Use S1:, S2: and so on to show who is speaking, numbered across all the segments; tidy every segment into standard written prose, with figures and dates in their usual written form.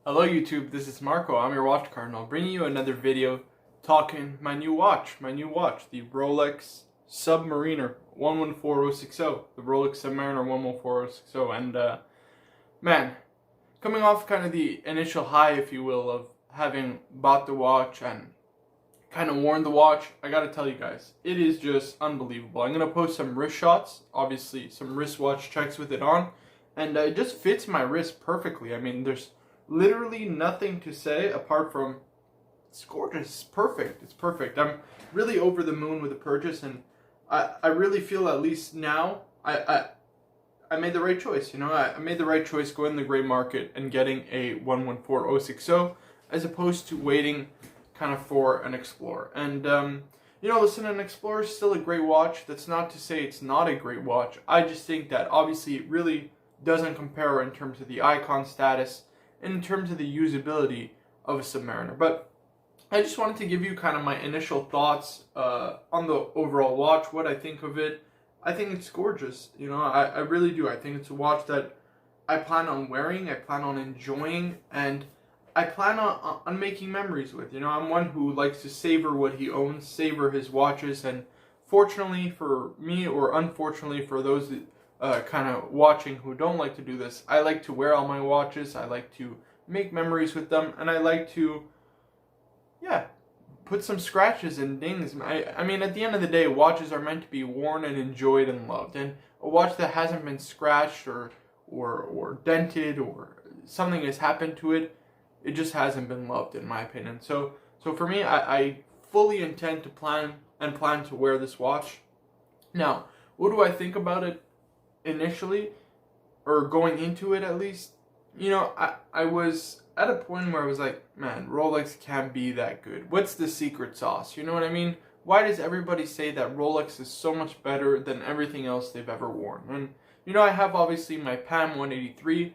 S1: Hello YouTube, this is Marco. I'm your watch cardinal, bringing you another video talking my new watch, the Rolex Submariner 114060, the Rolex Submariner 114060, and man, coming off kind of the initial high, if you will, of having bought the watch and kind of worn the watch, I gotta tell you guys, it is just unbelievable. I'm gonna post some wrist shots, obviously some wristwatch checks with it on, and it just fits my wrist perfectly. I mean, there's literally nothing to say apart from it's gorgeous, it's perfect, it's perfect. I'm really over the moon with the purchase, and I really feel at least now I made the right choice. I made the right choice going in the gray market and getting a 114060 as opposed to waiting kind of for an Explorer. And listen, an Explorer is still a great watch. That's not to say it's not a great watch. I just think that obviously it really doesn't compare in terms of the icon status and in terms of the usability of a Submariner. But I just wanted to give you kind of my initial thoughts on the overall watch, what I think of it. I think it's gorgeous. I really do. I think it's a watch that I plan on wearing, I plan on enjoying, and I plan on making memories with. I'm one who likes to savor what he owns, savor his watches, and fortunately for me, or unfortunately for those kind of watching who don't like to do this, I like to wear all my watches, I like to make memories with them, and I like to, put some scratches and dings. I mean, at the end of the day, watches are meant to be worn and enjoyed and loved, and a watch that hasn't been scratched or dented or something has happened to it, it just hasn't been loved, in my opinion. So for me, I fully intend to plan to wear this watch. Now, what do I think about it initially, or going into it at least? I was at a point where I was like, man, Rolex can't be that good. What's the secret sauce? You know what I mean? Why does everybody say that Rolex is so much better than everything else they've ever worn? And I have obviously my PAM 183,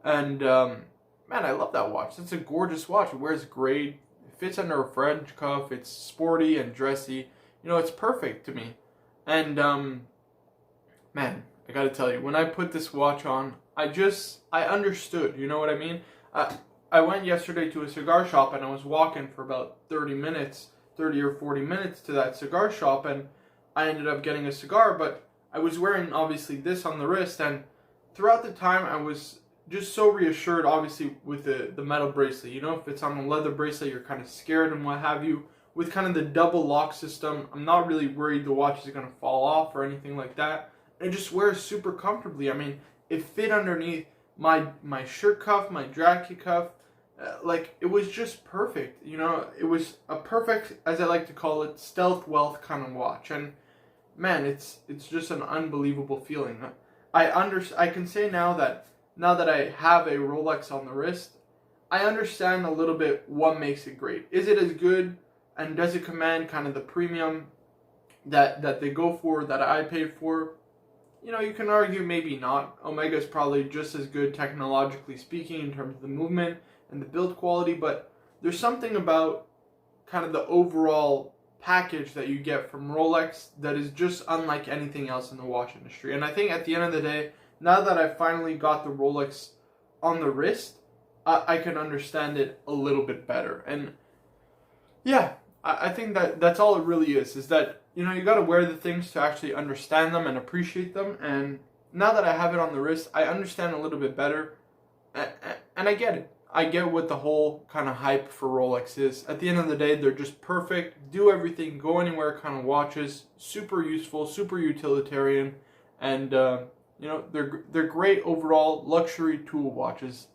S1: and man, I love that watch. It's a gorgeous watch. It wears great. It fits under a French cuff. It's sporty and dressy. It's perfect to me. And man, I gotta tell you, when I put this watch on, I understood. You know what I mean? I went yesterday to a cigar shop, and I was walking for about 30 or 40 minutes to that cigar shop, and I ended up getting a cigar, but I was wearing obviously this on the wrist, and throughout the time I was just so reassured, obviously, with the metal bracelet. If it's on a leather bracelet, you're kind of scared and what have you. With kind of the double lock system, I'm not really worried the watch is going to fall off or anything like that. It just wears super comfortably. I mean, it fit underneath my shirt cuff, my jacket cuff. It was just perfect. It was a perfect, as I like to call it, stealth wealth kind of watch. And man, it's just an unbelievable feeling. I can say now that I have a Rolex on the wrist, I understand a little bit what makes it great. Is it as good, and does it command kind of the premium that they go for, that I paid for? You can argue maybe not. Omega is probably just as good technologically speaking in terms of the movement and the build quality, but there's something about kind of the overall package that you get from Rolex that is just unlike anything else in the watch industry. And I think at the end of the day, now that I finally got the Rolex on the wrist, I can understand it a little bit better. And yeah, I think that's all it really is that, you got to wear the things to actually understand them and appreciate them. And now that I have it on the wrist, I understand a little bit better. And I get it. I get what the whole kind of hype for Rolex is. At the end of the day, they're just perfect, do everything, go anywhere kind of watches, super useful, super utilitarian, and they're great overall luxury tool watches.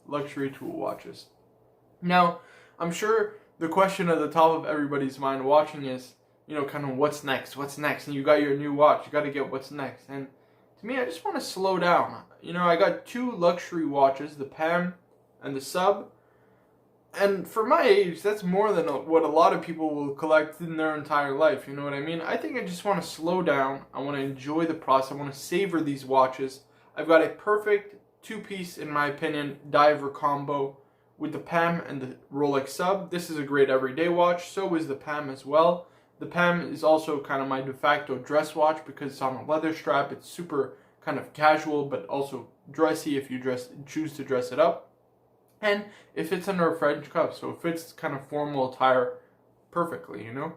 S1: Now, I'm sure the question at the top of everybody's mind watching is, kind of what's next? And you got your new watch, you got to get what's next. And to me, I just want to slow down. I got two luxury watches, the PAM and the Sub. And for my age, that's more than what a lot of people will collect in their entire life. You know what I mean? I think I just want to slow down. I want to enjoy the process. I want to savor these watches. I've got a perfect two-piece, in my opinion, diver combo with the PAM and the Rolex Sub. This is a great everyday watch. So is the PAM as well. The PAM is also kind of my de facto dress watch because it's on a leather strap. It's super kind of casual, but also dressy if you choose to dress it up. And it fits under a French cuff, so it fits kind of formal attire perfectly, you know?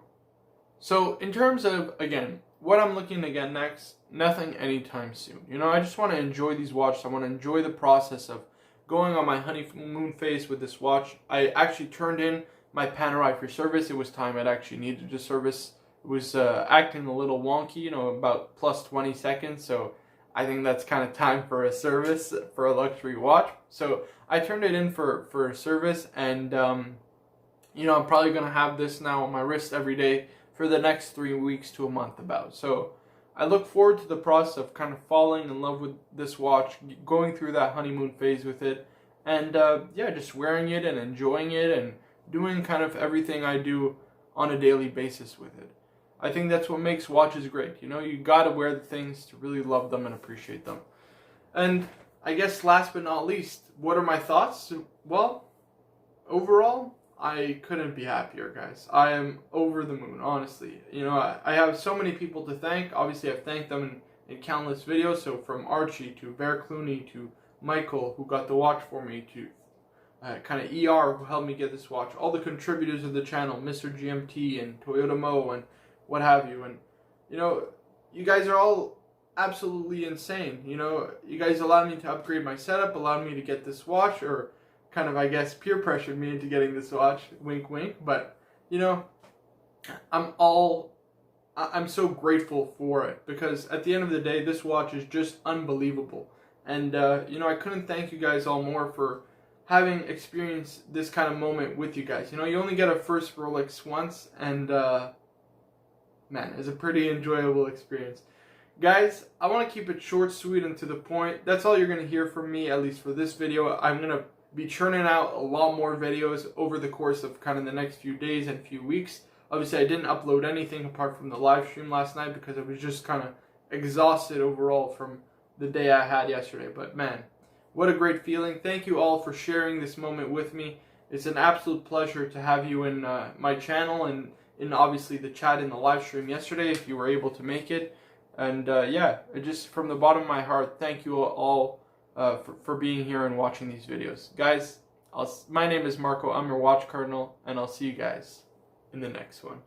S1: So in terms of, again, what I'm looking to get next, nothing anytime soon. You know, I just want to enjoy these watches. I want to enjoy the process of going on my honeymoon phase with this watch. I actually turned in my Panerai for service. It was time it actually needed to service. It was acting a little wonky, you know, about plus 20 seconds. So I think that's kind of time for a service for a luxury watch. So I turned it in for a service, and you know, I'm probably going to have this now on my wrist every day for the next 3 weeks to a month about. So I look forward to the process of kind of falling in love with this watch, going through that honeymoon phase with it, and yeah, just wearing it and enjoying it and doing kind of everything I do on a daily basis with it. I think that's what makes watches great. You know, you gotta wear the things to really love them and appreciate them. And I guess last but not least, what are my thoughts? Well, overall, I couldn't be happier, guys. I am over the moon, honestly. You know, I have so many people to thank. Obviously, I've thanked them in countless videos. So from Archie to Bear Clooney to Michael, who got the watch for me, to kind of ER, who helped me get this watch. All the contributors of the channel, Mr. GMT and Toyota Mo and what have you. And, you know, you guys are all absolutely insane. You know, you guys allowed me to upgrade my setup, allowed me to get this watch, or kind of, I guess, peer pressured me into getting this watch, wink wink. But, you know, I'm so grateful for it, because at the end of the day, this watch is just unbelievable. And, you know, I couldn't thank you guys all more for having experienced this kind of moment with you guys. You know, you only get a first Rolex once, and, man, it's a pretty enjoyable experience. Guys, I want to keep it short, sweet, and to the point. That's all you're going to hear from me, at least for this video. I'm going to be churning out a lot more videos over the course of kind of the next few days and few weeks. Obviously, I didn't upload anything apart from the live stream last night because I was just kind of exhausted overall from the day I had yesterday. But man, what a great feeling. Thank you all for sharing this moment with me. It's an absolute pleasure to have you in my channel and in obviously the chat in the live stream yesterday if you were able to make it. And yeah, just from the bottom of my heart, thank you all for being here and watching these videos. Guys, my name is Marco, I'm your Watch Cardinal, and I'll see you guys in the next one.